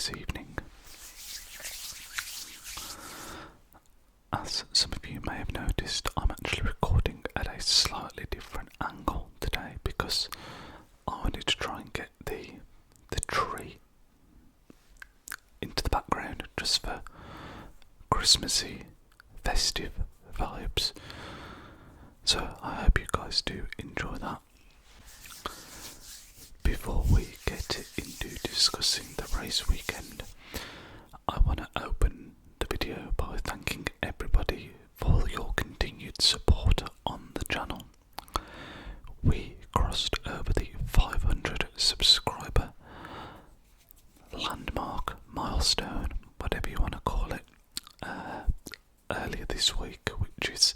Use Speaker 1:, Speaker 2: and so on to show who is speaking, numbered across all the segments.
Speaker 1: this evening. As some of you may have noticed, I'm actually recording at a slightly different angle today because I wanted to try and get the tree into the background just for Christmassy, festive vibes. So I hope you guys do enjoy that. Before we get into discussing the race weekend, I want to open the video by thanking everybody for your continued support on the channel. We crossed over the 500 subscriber landmark, milestone, whatever you want to call it, earlier this week, which is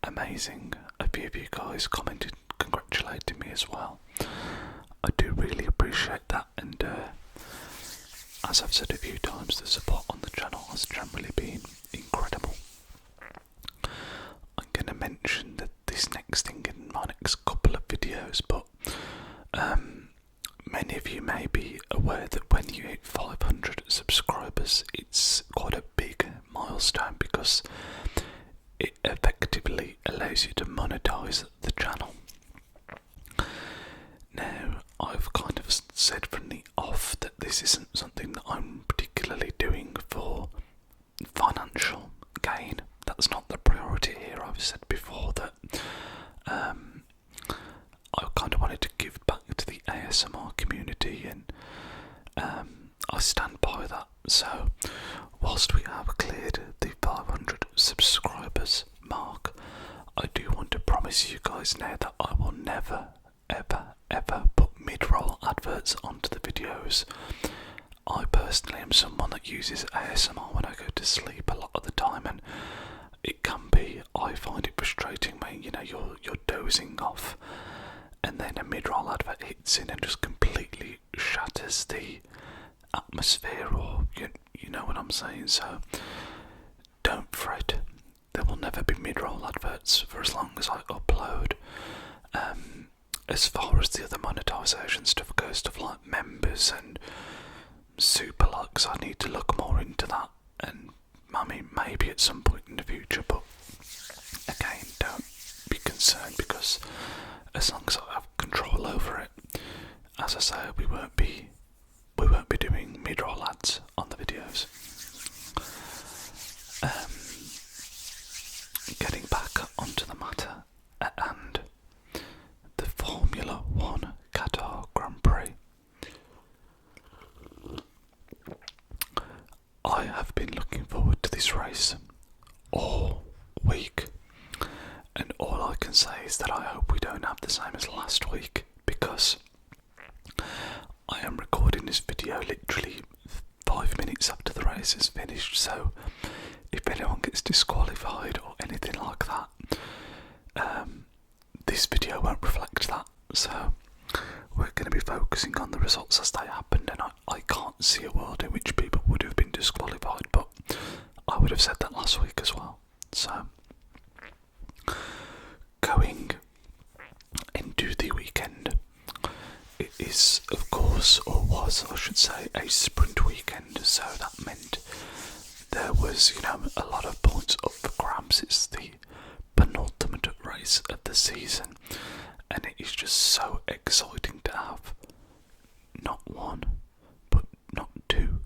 Speaker 1: amazing. A few of you guys commented congratulating me as well. I do really appreciate that, and as I've said a few times, the support on the channel has generally been incredible. I'm going to mention that this next thing in my next couple of videos, but many of you may be aware that when you hit 500 subscribers, it's quite a big milestone because it effectively allows you to monetize the channel. Now, I've kind of said from the off that this isn't something that I'm particularly doing for financial gain. That's not the priority here. I've said before that I kind of wanted to give back to the ASMR community, and I stand by that. So, whilst we have cleared the 500 subscribers mark, I do want to promise you guys now that I will never, ever put mid-roll adverts onto the videos. I personally am someone that uses ASMR when I go to sleep a lot of the time, and it can be, I find it frustrating when you're dozing off and then a mid-roll advert hits in and just completely shatters the atmosphere, or you know what I'm saying. So don't fret, there will never be mid-roll adverts for as long as I upload. As far as the other monetisation stuff goes, stuff like members and super likes, I need to look more into that, and I mean maybe at some point in the future, but again, don't be concerned because as long as I have control over it, as I say, we won't be doing mid-roll ads on the videos. Getting back onto the matter at hand, the Formula 1 Qatar Grand Prix. I have been looking forward to this race all week, and all I can say is that I hope we don't have the same as last week, because I am recording this video literally 5 minutes after the race is finished, so if anyone gets disqualified or anything like that, this video won't reflect that. So we're going to be focusing on the results as they happened, and I can't see a world in which people would have been disqualified, but I would have said that last week as well. So going into the weekend, it is, of course, or was, I should say, a sprint weekend, so that meant there was, a lot of points up for grabs. It's the penultimate race of the season, and it is just so exciting to have not one, but not two,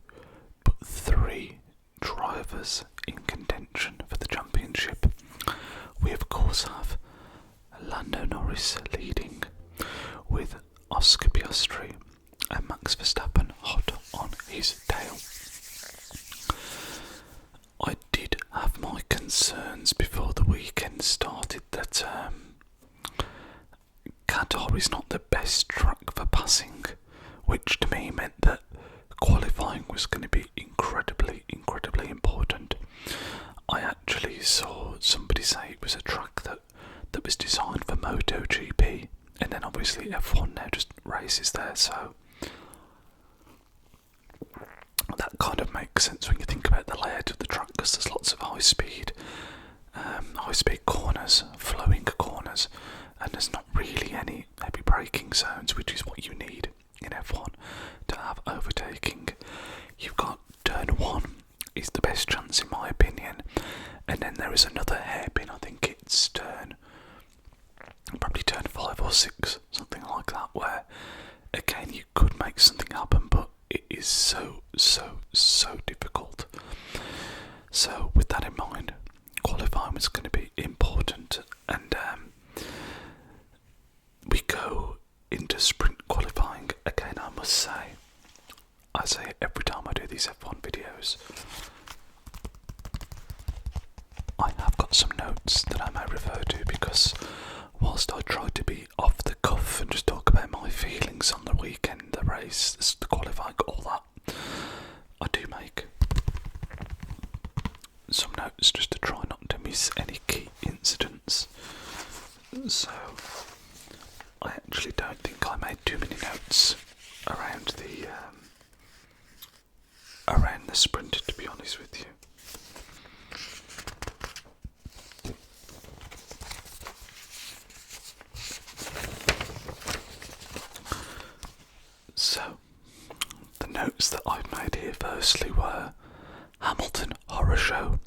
Speaker 1: but three drivers in contention for the championship. We of course have Lando Norris leading, with Oscar Piastri and Max Verstappen hot on his tail. I did have my concerns before the weekend started that Qatar is not the best track for passing, which to me meant that qualifying was going to be incredibly important. I actually saw somebody say it was a track that was designed for MotoGP, and then obviously F1 now just races there, so that kind of makes sense when you think about the layout of the track, because there's lots of high speed corners, flowing corners, and there's not really any heavy braking zones, which is what you need in F1 to have overtaking. there is another hairpin, I think it's probably turn 5 or 6, something like that, where again you could make something happen, but it is so difficult. So with that in mind, qualifying was going to be important, and we go into sprint qualifying. Again, I must say, I say it every time I do these F1 videos, I have got some notes that I may refer to, because whilst I try to be off the cuff and just talk about my feelings on the weekend, the race, the qualifying, all that, I do make some notes just to try not to miss any key incidents. So I actually don't think I made too many notes around the sprint, to be honest with you. So the notes that I've made here firstly were Hamilton horror show.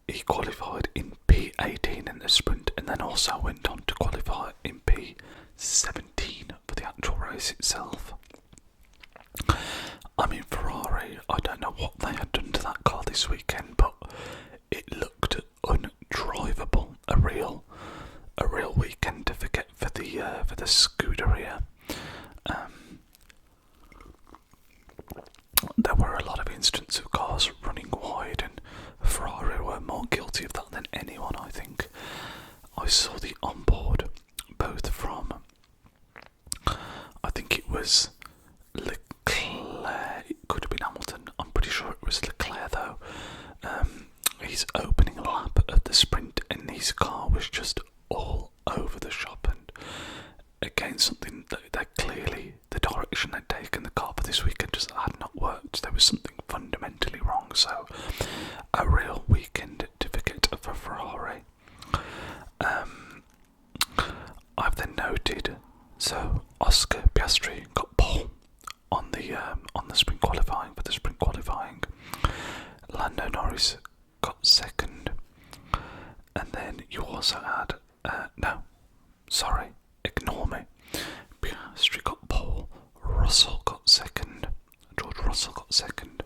Speaker 1: He qualified in P18 in the sprint, and then also went on to qualify in P17 for the actual race itself. I mean, Ferrari, I don't know what they had done to that car this weekend, but it looked undrivable. A real weekend to forget for the Scuderia. There were a lot of instances of cars running wide, and Ferrari were more guilty of that than anyone, I think. I saw the onboard, both from, I think it was Leclerc, it could have been Hamilton, I'm pretty sure it was Leclerc though. His opening lap at the sprint, and his car was just all over the shop, and again, something that clearly, the direction they'd taken the car for this weekend just had not worked. There was something fundamentally wrong, so a real weekend to forget for Ferrari. I've then noted, so Oscar Piastri got pole on the sprint qualifying, for the sprint qualifying. Lando Norris got second, and then you also had, ignore me. Piastri got pole, Russell got second, George Russell got second,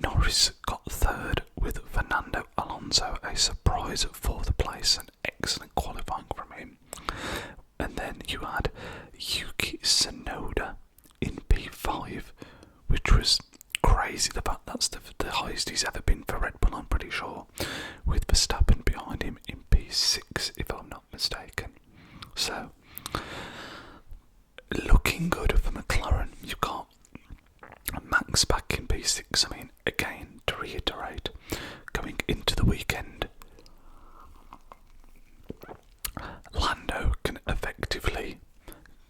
Speaker 1: Norris got third, with Fernando Alonso a surprise fourth place, an excellent qualifying from him. And then you had Yuki Tsunoda in P5, which was crazy. The fact that's the highest he's ever been for Red Bull, I'm pretty sure, with Verstappen behind him in P6, if I'm not mistaken. So, looking good for McLaren. You've got Max back in P6. I mean, again, to reiterate, going into the weekend, Lando can effectively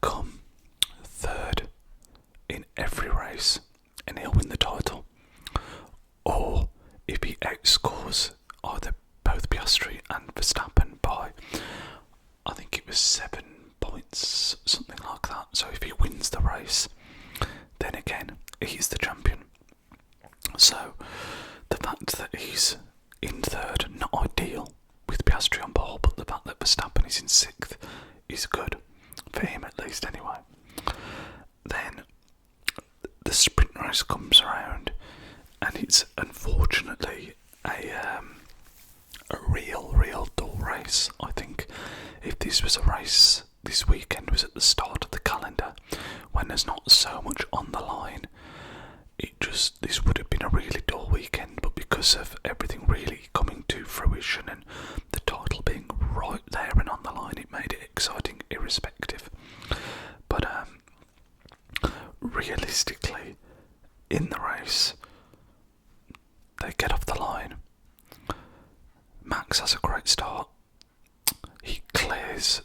Speaker 1: come third in every race and he'll win the title. Or if he outscores either both Piastri and Verstappen by, I think it was 7 points, something like that. So if he wins the race, then again, he's the champion. So the fact that he's in third, not ideal with Piastri on pole, but the fact that Verstappen is in 6th is good, for him at least anyway. Then the sprint race comes around, and it's unfortunately a real dull race. I think if this was a race, this weekend was at the start of the calendar, when there's not so much on the line, this would have been a really dull weekend, but because of everything really coming to fruition and the title being right there and on the line, it made it exciting irrespective. But realistically, in the race, they get off the line. Max has a great start. He clears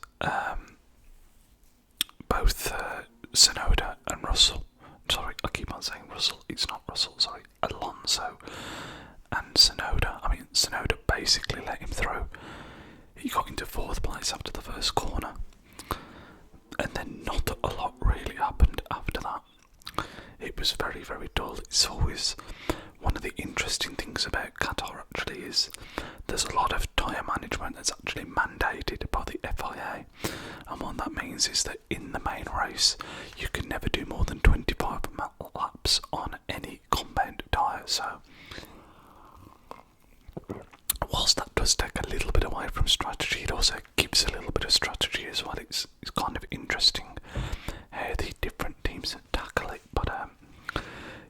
Speaker 1: both Tsunoda and Russell. Sorry, I keep on saying Russell. It's not Russell, sorry. Alonso and Tsunoda. I mean, Tsunoda basically let him through. He got into 4th place after the first corner. And then not a lot really happened after that. It was very, very dull. It's always one of the interesting things about Qatar actually is there's a lot of tyre management that's actually mandated by the FIA, and what that means is that in the main race you can never do more than 25 laps on any compound tyre. So whilst that does take a little bit away from strategy, it also gives a little bit of strategy as well. It's kind of interesting how the different teams tackle it, but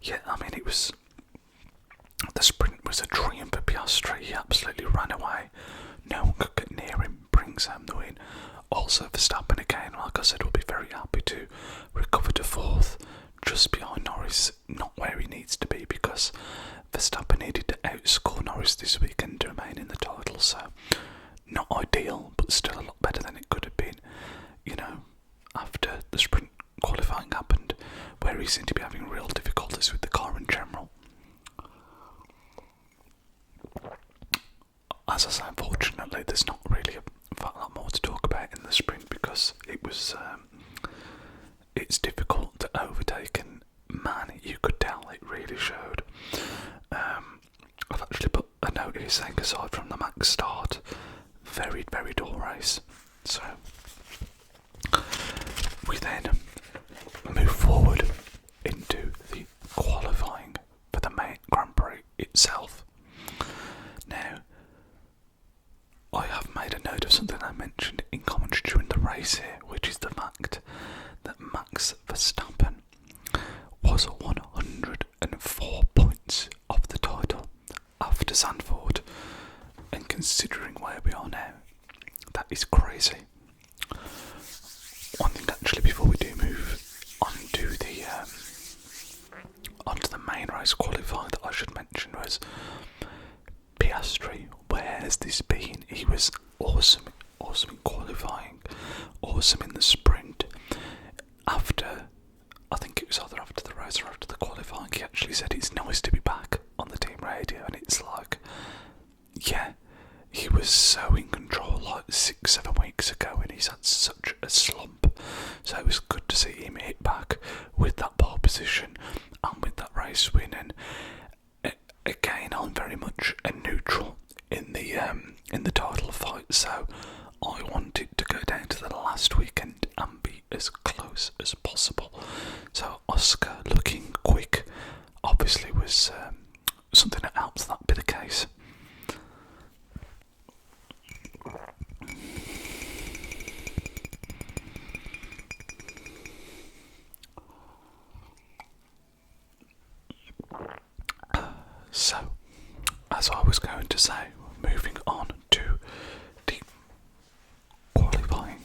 Speaker 1: yeah, I mean, the sprint was a dream for Piastri. He absolutely ran away. No one could get near him, brings home the win. Also, Verstappen again, like I said, will be very happy to recover to fourth, just behind Norris, not where he needs to be, because Verstappen needed to outscore Norris this weekend to remain in the title, so not ideal, but still a lot better than it could have been, after the sprint qualifying happened, where he seemed to be having real difficulties with the car in general. As I say, unfortunately, there's not really a lot more to talk about in the sprint, because it's difficult to overtake, and man, you could tell it really showed. I've actually put a note here saying, aside from the max start, very, very dull race. So we then move forward into the qualifying for the main Grand Prix itself. Now, I have made a note of something I mentioned in commentary during the race here, which is the fact that Max Verstappen was 104 points off the title after Zandvoort, and considering where we are now, that is crazy. One thing actually before we do move onto the main race qualifying that I should mention was Piastri. Where has this been? He was awesome in qualifying, awesome in the sprint. I think it was either after the race or after the qualifying, he actually said it's nice to be back on the team radio, and it's like, yeah, he was so in control like 6-7 weeks ago, and he's had such a slump, so it was good to see him hit back with that pole position and with that race win. And again, I'm very much a neutral in the title fight, so I wanted to go down to the last weekend and be as close as possible. So Oscar looking quick obviously was something that helps that be the case. So, as I was going to say, moving on to the qualifying.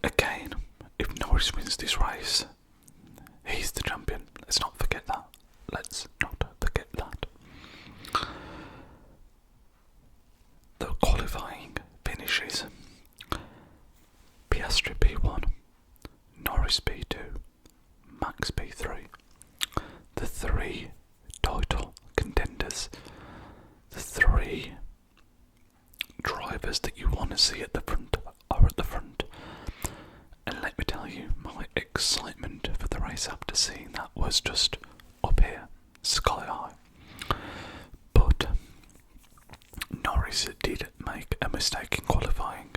Speaker 1: Again, if Norris wins this race, he's the champion. Let's not forget that. The qualifying finishes: Piastri P1, Norris P2, Max P3. The three title contenders, the three drivers that you want to see at the front are at the front. And let me tell you, my excitement for the race after seeing that was just up here, sky high. But Norris did make a mistake in qualifying.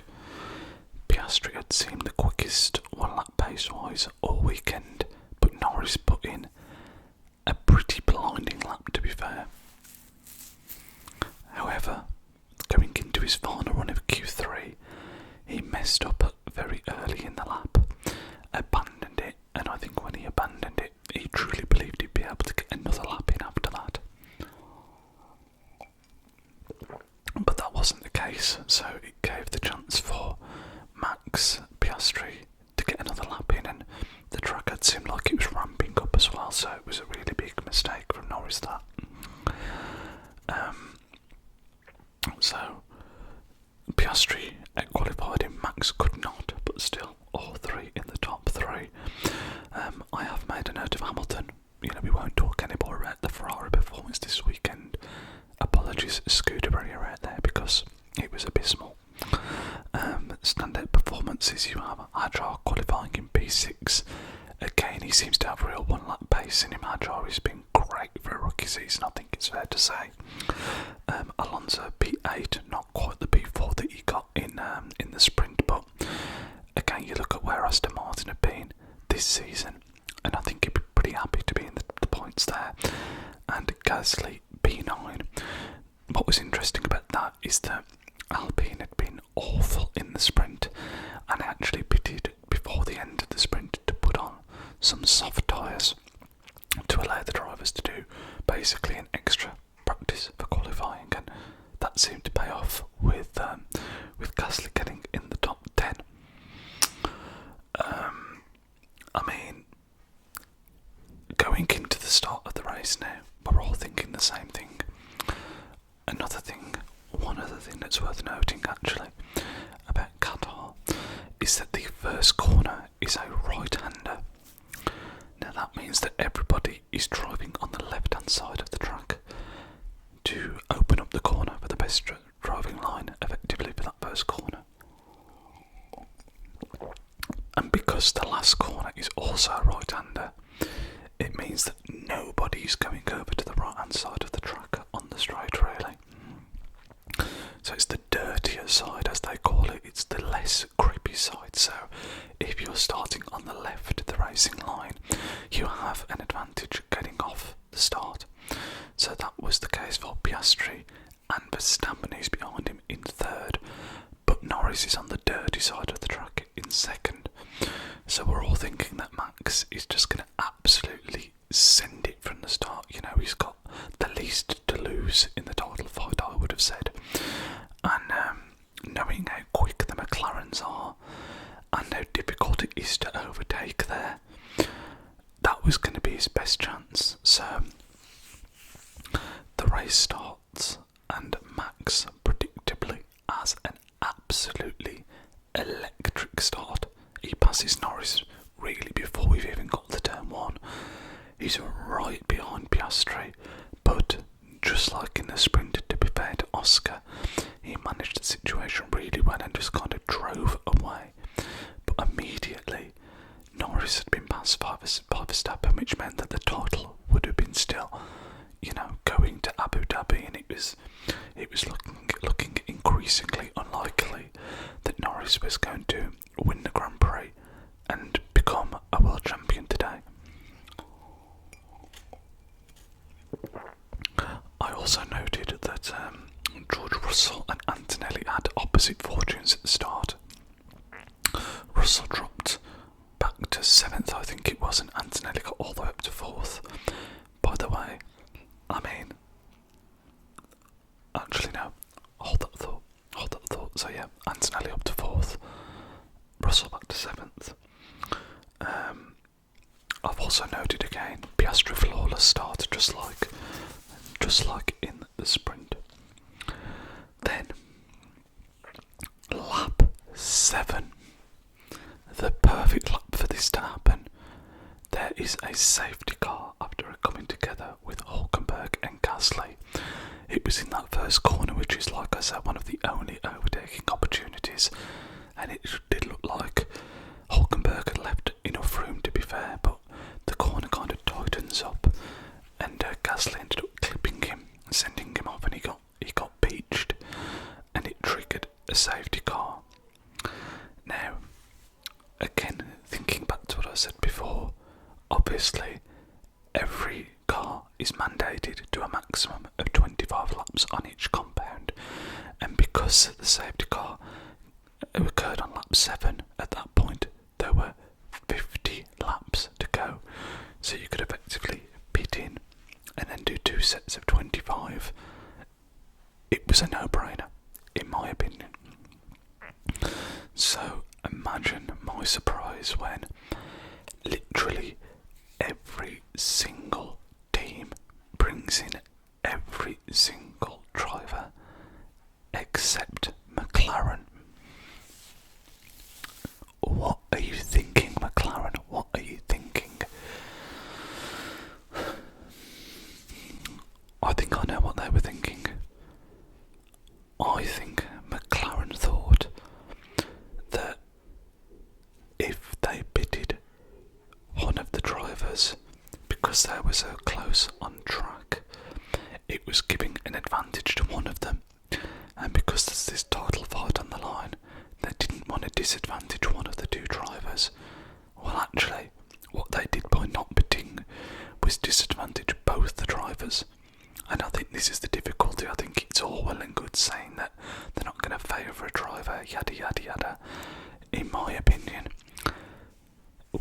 Speaker 1: Piastri had seemed the quickest one lap pace wise all weekend, but Norris put in a pretty blinding lap, to be fair. However, going into his final run of Q3, he messed up very early in the lap, abandoned it, and I think when he abandoned it, he truly believed he'd be able to get another lap in after that. But that wasn't the case, so it gave the chance for Max Piastri to get another lap in, and the track had seemed like it was ramping up as well, so it was a really big mistake from Norris that. So Piastri qualified him, Max could not, but still all three in the top three. I have made a note of Hamilton. We won't talk anymore about the Ferrari performance this weekend. Apologies, Scooter Barrier out there, because it was abysmal. Standout performances, you have Agile qualifying in P6. Again, Gasly P9. What was interesting about that is that Alpine had been awful in the sprint and actually pitted before the end of the sprint to put on some soft tyres to allow the drivers to do basically an extra practice for qualifying, and that seemed to pay off with Gasly getting in the top 10. I mean, going into the start of the race now, we're all thinking the same thing. One other thing that's worth noting actually about Qatar is that the first corner is a right-hander. Now that means that everybody is driving on the left-hand side of the track to open up the corner for the best driving line effectively for that first corner. And because the last corner is also a right-hander, it means that nobody's going over to the right-hand side of the track on the straight, really. So it's the dirtier side, as they call it. It's the less grippy side. So if you're starting on the left of the racing line, you have an advantage getting off the start. So that was the case for Piastri, and Verstappen, who's behind him, in third. But Norris is on the dirty side of the track in second. So we're all thinking that Max is just going to absolutely send it from the start. You know, he's got the least to lose in the title fight, I would have said. And knowing how quick the McLarens are and how difficult it is to overtake there, that was going to be his best chance. So the race starts and Max predictably has an absolutely electric start. He passes Norris really before we've even got to turn one. He's right behind Piastri, but just like in the sprint, to be fair to Oscar, he managed the situation really well and just kind of drove away. But immediately, Norris had been passed by Verstappen, which meant that the title would have been still, going to Abu Dhabi, and it was looking increasingly unlikely that Norris was going to win the Grand Prix and become a world champion today. I also noted that George Russell and Antonelli had opposite fortunes at the start. Russell dropped back to 7th, I think it was, and Antonelli got all the way up to 4th. By the way, actually no, hold that thought. So yeah, Antonelli up to 4th, Russell back to 7th. I've also noted again, Piastri flawless start, just like in the sprint. Then, lap 7, the perfect lap for this to happen. There is a safety car after a coming together with Hülkenberg and Gasly. It was in that first corner, which is, like I said, one of the only overtaking opportunities, and it did look like Hülkenberg had left enough room, to be fair, but the corner kind of tightens up, and Gasly ended up clipping him, sending him off, and he got beached, and it triggered a safety car. Now, again, thinking back to what I said before, obviously every car is mandated to a maximum of 25 laps on each compound, and because the safety car occurred on lap 7, at that point there were 50 laps to go, so you could effectively pit in and then do 2 sets of 25. It was a no-brainer, in my opinion. So imagine my surprise when literally every single team brings in every single driver except McLaren. What are you thinking, McLaren? What are you thinking? I think I know what they were thinking. I think McLaren thought that if they pitted one of the drivers, because they were so close on track, it was giving an advantage to one of them, and because there's this title fight on the line, they didn't want to disadvantage one of the 2 drivers. Well, actually, what they did by not pitting was disadvantage both the drivers, favour a driver, yada yada yada. In my opinion,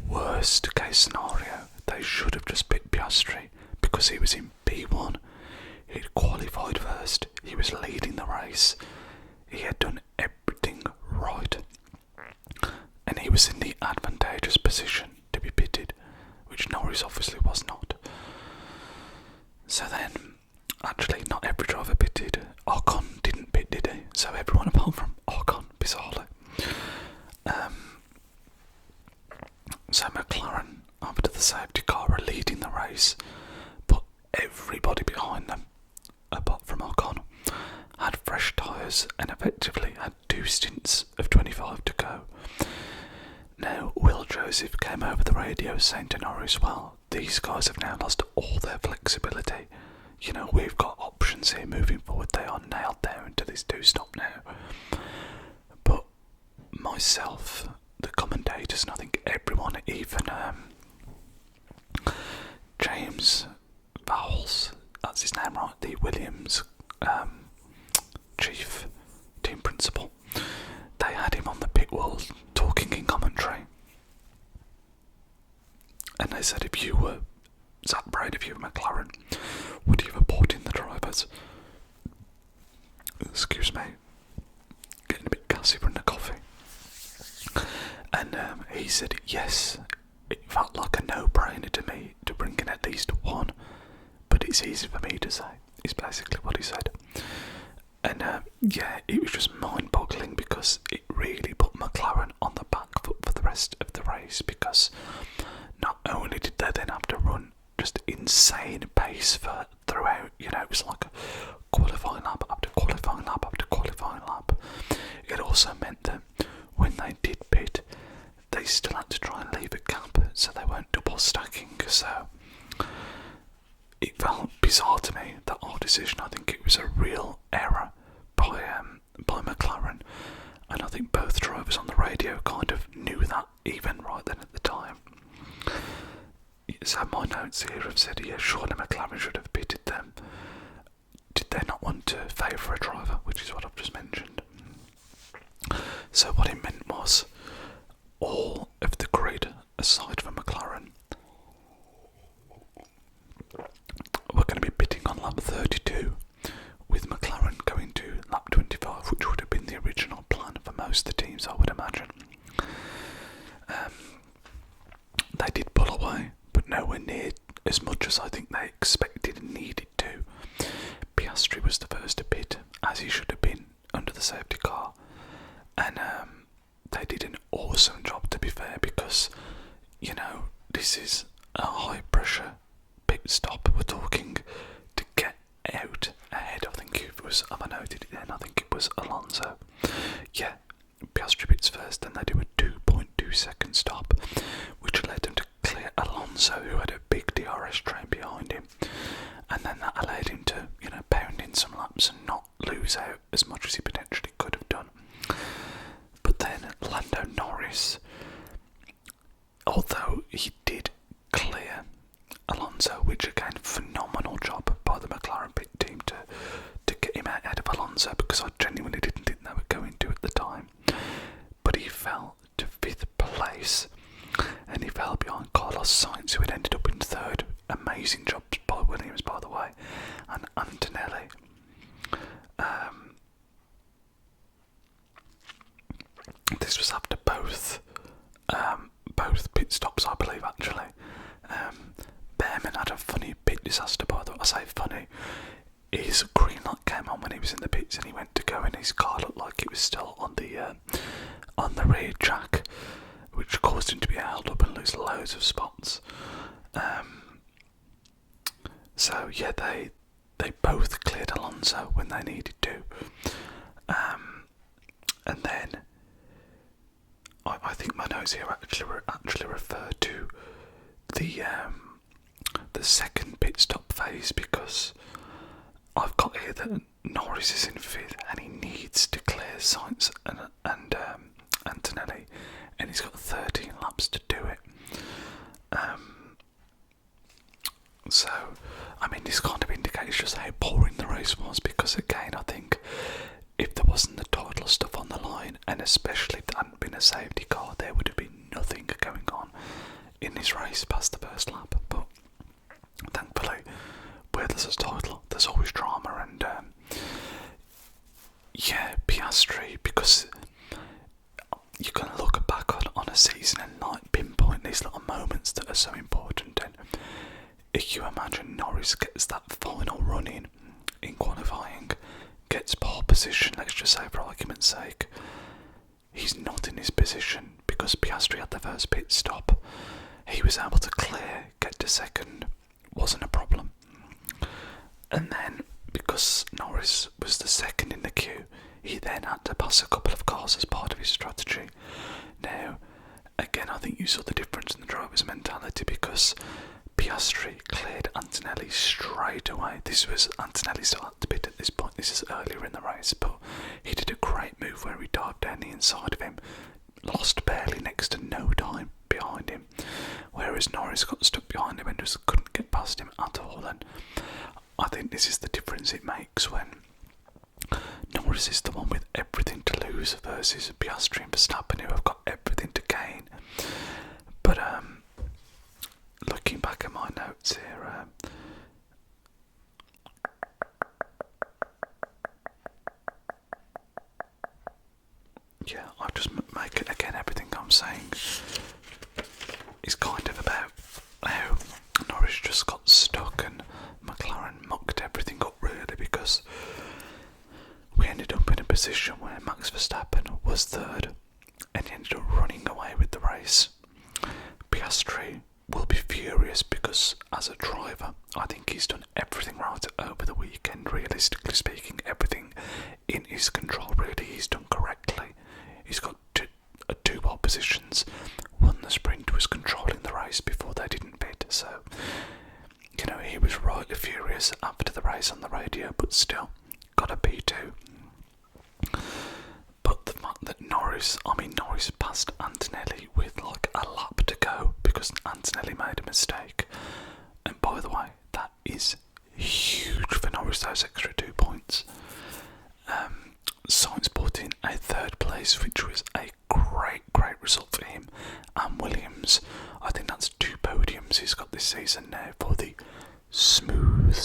Speaker 1: worst case scenario, they should have just picked Piastri because he was in P1. He'd qualified first, he was leading the race, he had done everything right, and he was in the advantageous position to be pitted, which Norris obviously was not. So then, actually not every driver pitted. Ocon didn't pit, did he? So everyone apart from Ocon, bizarrely. So McLaren, after the safety car, were leading the race, but everybody behind them, apart from Ocon, had fresh tyres and effectively had 2 stints of 25 to go. Now, Will Joseph came over the radio saying to Norris, well, these guys have now lost all their flexibility. You know, we've got options here moving forward. They are nailed down to this 2-stop now. But myself, the commentators, and I think everyone, even James Vowles, that's his name, right? The Williams chief team principal. They had him on the pit wall talking in commentary. And they said, if you were Zach Brown, if you were McLaren, would you have brought in the drivers? Excuse me, getting a bit gassy from the coffee. And he said, yes, it felt like a no-brainer to me to bring in at least one, but it's easy for me to say, is basically what he said. And yeah, it was just mind-boggling because it really put McLaren on the back foot for the rest of the race, because not only did they then have to run just insane pace for throughout, you know, it was like a qualifying lap after qualifying lap after qualifying lap. It also meant that when they did pit, they still had to try and leave a gap so they weren't double stacking. So it felt bizarre to me, that whole decision. I think it was a real error by McLaren, and I think both drivers on the radio kind of knew that even right then at the time. So my notes here have said, yeah, surely McLaren should have pitted them. Did they not want to favour a driver, which is what I've just mentioned? So what it meant was, all of the grid, aside from McLaren, were going to be pitting on lap 32, with McLaren going to lap 25, which would have been the original plan for most of the teams, I would imagine. They did pull away, but nowhere near as much as I think they expected and needed to. Piastri was the first to pit, as he should have been, under the safety car. And they did an awesome job, to be fair, because, you know, this is a high pressure pit stop. We're talking to get out ahead. I think it was, have I noted it then? I think it was Alonso. Yeah, Piastri pits first, then they do a 2.2 second stop, which led them to clear Alonso, who had a big DRS train behind him, and then that allowed him to, you know, pound in some laps and not lose out as much as he potentially could have done. But then Lando Norris, although he did clear Alonso, which again, phenomenal job by the McLaren pit team to get him out of Alonso, because I genuinely didn't think they were going to at the time. But he fell to 5th place, and he fell behind Carlos Sainz, who had ended up in 3rd. Amazing jobs by Williams, by the way, and Antonelli. This was after both pit stops, I believe, actually. Behrman had a funny pit disaster, by the way. I say funny. His green light came on when he was in the pits, and he went to go, and his car looked like it was still on the rear jack, which caused him to be held up and lose loads of spots. So yeah, they both cleared Alonso when they needed to, and then I think my notes here actually refer to the second pit stop phase, because I've got here that Norris is in 5th and he needs to clear Sainz and Antonelli, and he's got 13 laps to do it. So, I mean, this kind of indicates just how boring the race was, because again, I think if there wasn't the title stuff on and especially if there hadn't been a safety car, there would have been nothing going on in this race past the first lap. But thankfully, where there's a title, there's always drama, and yeah, Piastri, because you can look back on a season and like pinpoint these little moments that are so important. And if you imagine Norris gets that final run in qualifying, gets pole position, let's just say for argument's sake, he's not in his position because Piastri had the first pit stop. He was able to clear, get to second, wasn't a problem. And then, because Norris was the second in the queue, he then had to pass a couple of cars as part of his strategy. Now, again, I think you saw the difference in the driver's mentality, because Piastri cleared Antonelli straight away. Antonelli still had to pit at this point, this is earlier in the race, but he did a great move where he dived down the inside of him, lost barely next to no time behind him, whereas Norris got stuck behind him and just couldn't get past him at all. And I think this is the difference it makes when Norris is the one with everything to lose versus Piastri and Verstappen, who have got everything to gain. But looking back at my notes here, yeah, I'll just make it again. Everything I'm saying is kind of about how Norris just got stuck and McLaren mucked everything up, really, because we ended up in a position where Max Verstappen was third and he ended up running away with the race. Piastri will be furious because, as a driver, I think he's done everything right over the weekend. Realistically speaking, everything in his control, really, he's done correctly. He's got two pole positions, won the sprint, was controlling the race before they didn't pit. So, you know, he was rightly furious after the race on the radio, but still got a P2. But the fact that Norris passed Antonelli with like a lap to go because Antonelli made a mistake. And by the way, that is huge for Norris, those extra 2 points. Sainz put in a third place, which was a great result for him. And Williams, I think that's 2 podiums he's got this season now for the smooth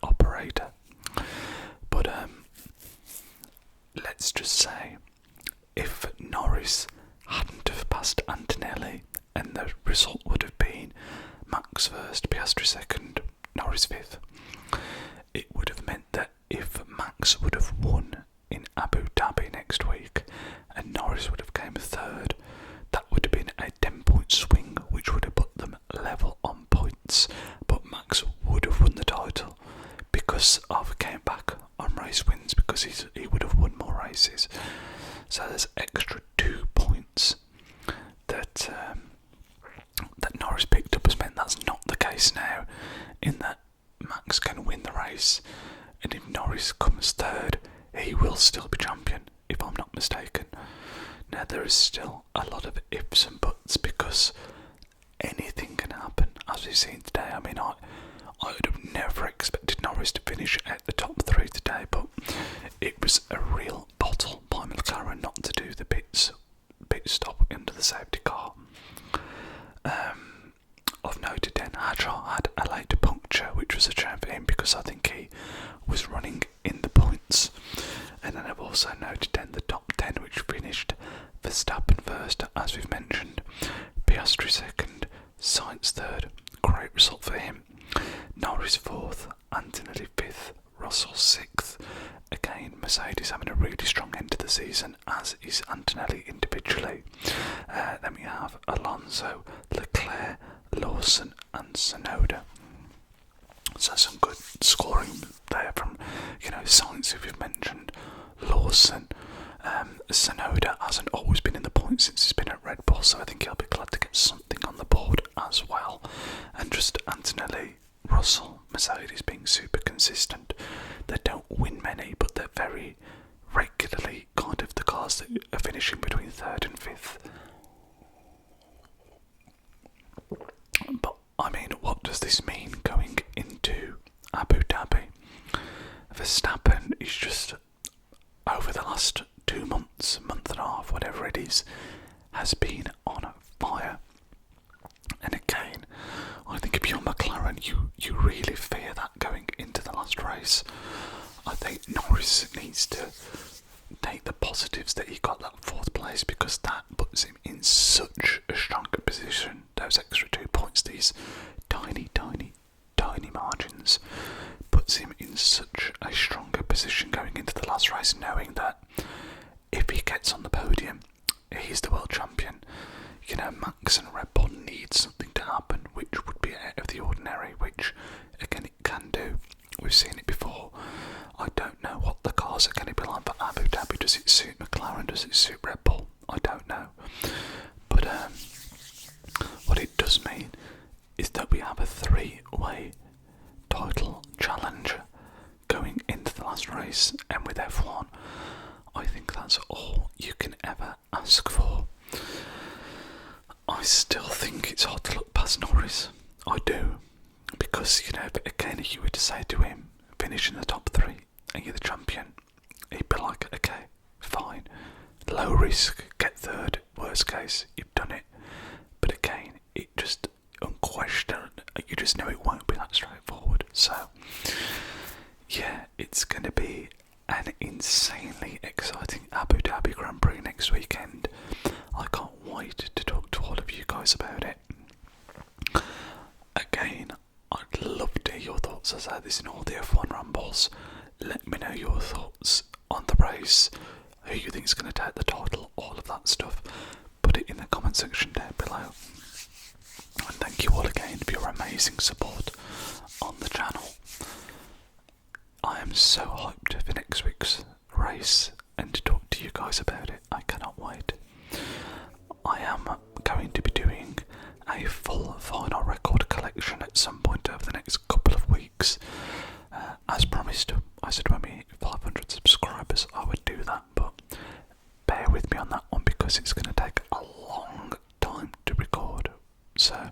Speaker 1: operator. But let's just say, if Norris hadn't have passed Antonelli, and the result would have been Max first, Piastri second, Norris fifth, it would have meant that if Max would have won in Abu Dhabi next week and Norris would have came third, that would have been a 10-point swing, which would have put them level on points, but Max would have won the title because of came back on race wins, because he would have won more races. So there's extra 2 points that Norris picked up, has meant that's not the case now, in that Max can win the race, and if Norris comes third, he will still be champion, if I'm not mistaken. Now, there is still a lot of ifs and buts, because anything can happen, as we've seen today. I mean, I would have never expected Norris to finish at the top 3 today, but it was a real bottle by McLaren not to do the pit stop into the safety car. I've noted then Hadjar had a late puncture, which was a shame for him because I think he was running in the points. And then I've also noted then the top 10, which finished Verstappen first, as we've mentioned, Piastri second, Sainz third, great result for him, Norris fourth, Antonelli fifth, Russell sixth. Again, Mercedes having a really strong end to the season, as is Antonelli individually. Then we have Alonso, Leclerc, Lawson and Tsunoda. So some good scoring there from, Sainz, who we've mentioned, Lawson. Tsunoda hasn't always been in the points since he's been at Red Bull, so I think he'll be glad to get something on the board as well. And just Antonelli, Russell, Mercedes being super consistent. They don't win many, but they're very regularly kind of the cars that are finishing between 3rd and 5th. But, I mean, what does this mean going into Abu Dhabi? Verstappen is just, over the last last 2 months, month and a half, whatever it is, has been on fire. And again, I think if you're McLaren, you really fear that going into the last race. I think Norris needs to take the positives that he got that 4th place, because that puts him in such a stronger position. Those extra 2 points, these tiny margins, puts him in such a stronger position going into the last race, knowing that if he gets on the podium, he's the world champion. You know, Max and Red Bull need something to happen, which would be out of the ordinary, which again it can do. We've seen it before. I don't know what the cars are going to be like for Abu Dhabi. Does it suit McLaren? Does it suit Red Bull? I don't know. But what it does mean is that we have a 3-way title challenge going into the last race, and with F1, I think that's all you can ever ask for. I still think it's hard to look past Norris. I do. Because, you know, but again, if you were to say to him, finish in the top 3 and you're the champion, he'd be like, okay, fine, low risk, get 3rd, worst case, you've done it. But again, it just unquestioned, you just know it won't be that straightforward. So yeah, it's going to be an insanely exciting Abu Dhabi Grand Prix next weekend. I can't wait to talk to all of you guys about it. Again, I'd love to hear your thoughts. As I say this in all the F1 rambles. Let me know your thoughts on the race, who you think is going to take the title, all of that stuff. Put it in the comment section down below. And thank you all again for your amazing support on the channel. I am so hyped for next week's race and to talk to you guys about it. I cannot wait. I am going to be doing a full vinyl record collection at some point over the next couple of weeks. As promised, I said when we hit 500 subscribers I would do that, but bear with me on that one because it's going to take a long time to record. So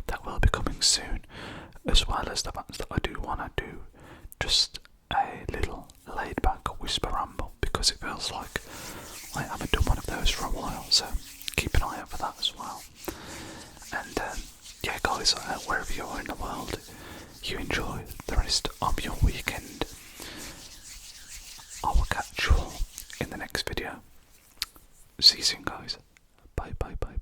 Speaker 1: that will be coming soon, as well as the fact that I do want to do just a little laid back whisper ramble, because it feels like I haven't done one of those for a while, so keep an eye out for that as well. And yeah guys, wherever you are in the world, you enjoy the rest of your weekend. I will catch you all in the next video. See you soon guys. Bye bye bye.